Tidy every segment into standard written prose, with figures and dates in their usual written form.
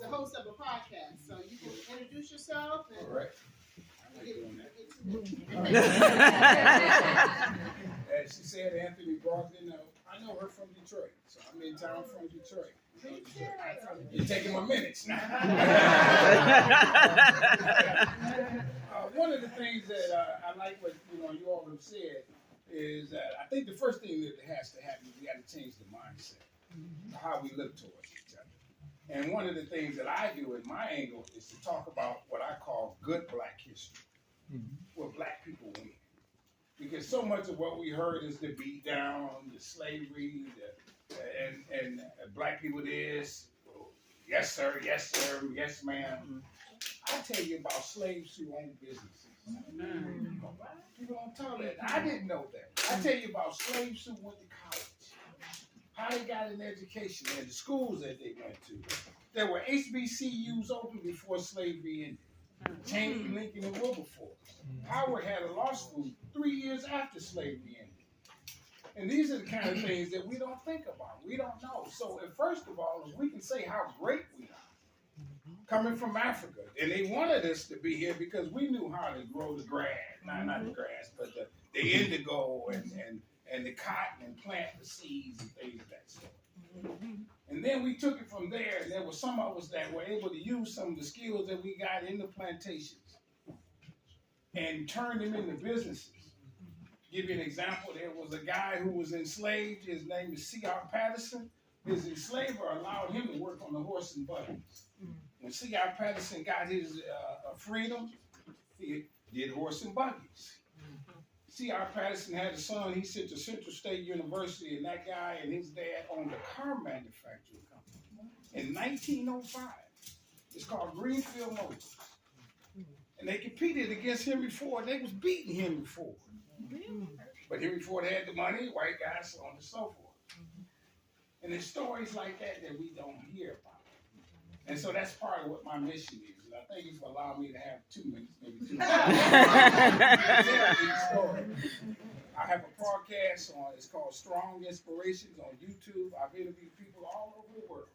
the host of a podcast, so you can introduce yourself. And all right. As she said, Anthony Brogdon. I know her from Detroit, so I'm in town from Detroit. You're taking my minutes now. One of the things that I like what you all have said is that I think the first thing that has to happen is we got to change the mindset, how we look towards each other. And one of the things that I do in my angle is to talk about what I call good black history, where black people win. Because so much of what we heard is the beat down, the slavery, and black people this, yes sir, yes ma'am. I tell you about slaves who owned businesses. People don't tell that. I didn't know that. I tell you about slaves who went to college, how they got an education, and the schools that they went to. There were HBCUs open before slavery ended. Cheney, Lincoln, and Wilberforce. Howard had a law school 3 years after slavery ended. And these are the kind of things that we don't think about. We don't know. So, first of all, we can say how great we are, coming from Africa. And they wanted us to be here because we knew how to grow the grass. Not the grass, but the indigo and the cotton and plant the seeds and things of that sort. And then we took it from there, and there were some of us that were able to use some of the skills that we got in the plantations and turn them into businesses. Give you an example, there was a guy who was enslaved. His name is C.R. Patterson. His enslaver allowed him to work on the horse and buggies. When C.R. Patterson got his freedom, he did horse and buggies. C.R. Patterson had a son. He sent to Central State University, and that guy and his dad owned a car manufacturing company. In 1905, it's called Greenfield Motors. And they competed against Henry Ford. They was beating Henry Ford. But Henry Ford had the money, white guys, so on and so forth. And there's stories like that that we don't hear about. And so that's part of what my mission is. And I thank you for allowing me to have 2 minutes, maybe 2 minutes. I have a podcast it's called Strong Inspirations on YouTube. I've interviewed people all over the world.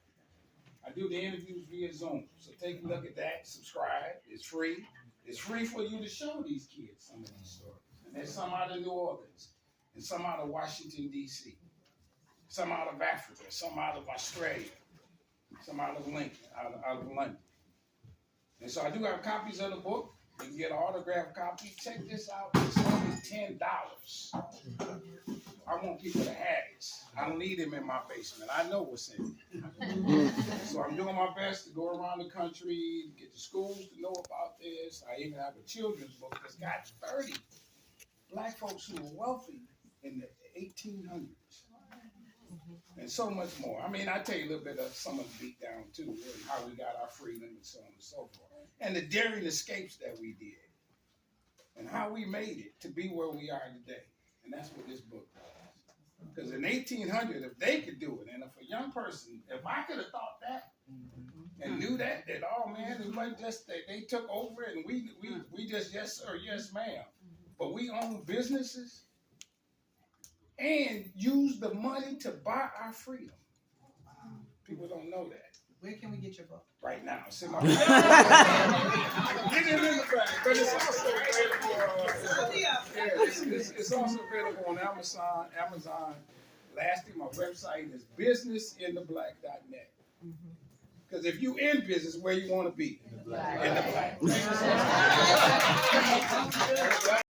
I do the interviews via Zoom. So take a look at that, subscribe. It's free. It's free for you to show these kids some of these stories. And there's some out of New Orleans, and some out of Washington, D.C., some out of Africa, some out of Australia, some out of Lincoln, out of London. And so I do have copies of the book. You can get an autographed copy. Check this out. It's only $10. I want people to have it. I don't need them in my basement. I know what's in it. So I'm doing my best to go around the country, get the schools to know about this. I even have a children's book that's got 30 black folks who were wealthy in the 1800s. And so much more. I mean, I tell you a little bit of some of the beat down too, and how we got our freedom and so on and so forth. And the daring escapes that we did. And how we made it to be where we are today. And that's what this book does. Because in 1800, if they could do it, and if a young person, if I could have thought that, and knew that oh man, it wasn't just that they took over it and we just yes sir, yes ma'am. But we own businesses and use the money to buy our freedom. People don't know that. Where can we get your book? Right now. It's in my Get it in the bag. But it's also available. It's also available on Amazon. Lastly, my website is businessintheblack.net. Because if you in business, where you want to be? In the black.